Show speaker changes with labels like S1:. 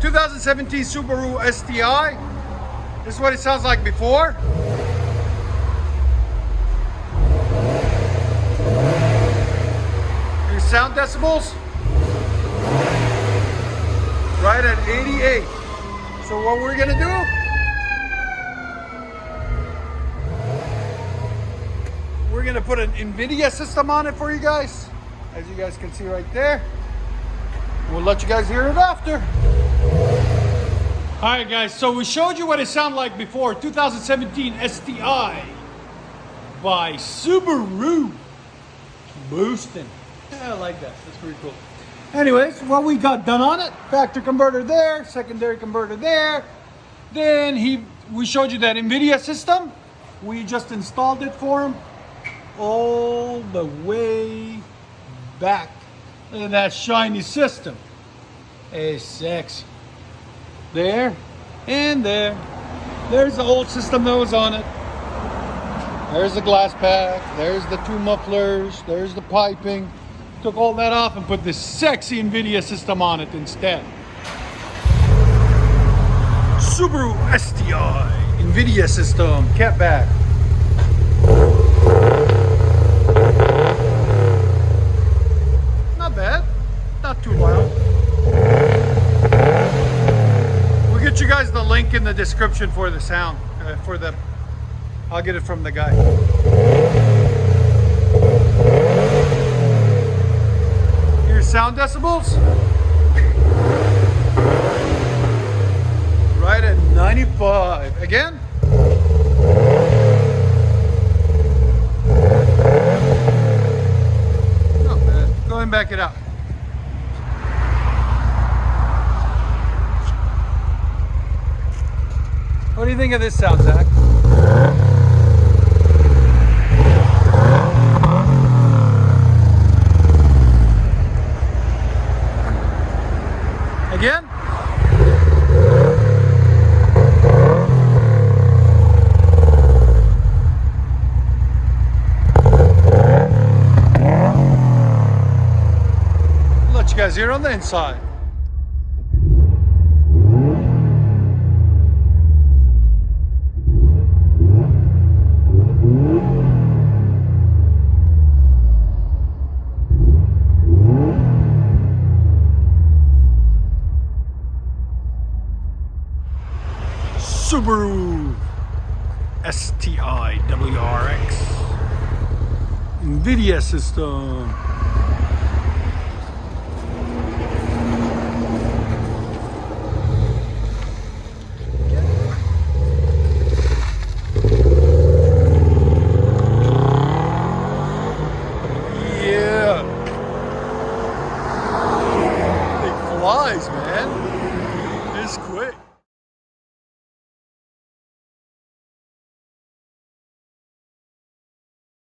S1: 2017 Subaru STi. This is what it sounds like before. Your sound decibels, right at 88. So what we're gonna do, we're gonna put an NVIDIA system on it for you guys, as you guys can see right there. We'll let you guys hear it after. All right, guys, so we showed you what it sounded like before. 2017 STi by Subaru. Boosting. Yeah, I like that. That's pretty cool. Anyways, what we got done on it, factory converter there, secondary converter there. Then we showed you that NVIDIA system. We just installed it for him all the way back. Look at that shiny system. It's sexy. There and there. There's the old system that was on it. There's the glass pack. There's the two mufflers. There's the piping. Took all that off and put this sexy NVIDIA system on it instead. Subaru STi NVIDIA system, cat back. Not bad, not too loud. We'll get you guys the link in the description for the sound, I'll get it from the guy. Your sound decibels, right at 95. Again. Not bad. Go ahead and back it up. What do you think of this sound, Zach? Again? Let you guys hear on the inside. Subaru STi WRX NVIDIA system. Yeah. It flies, man.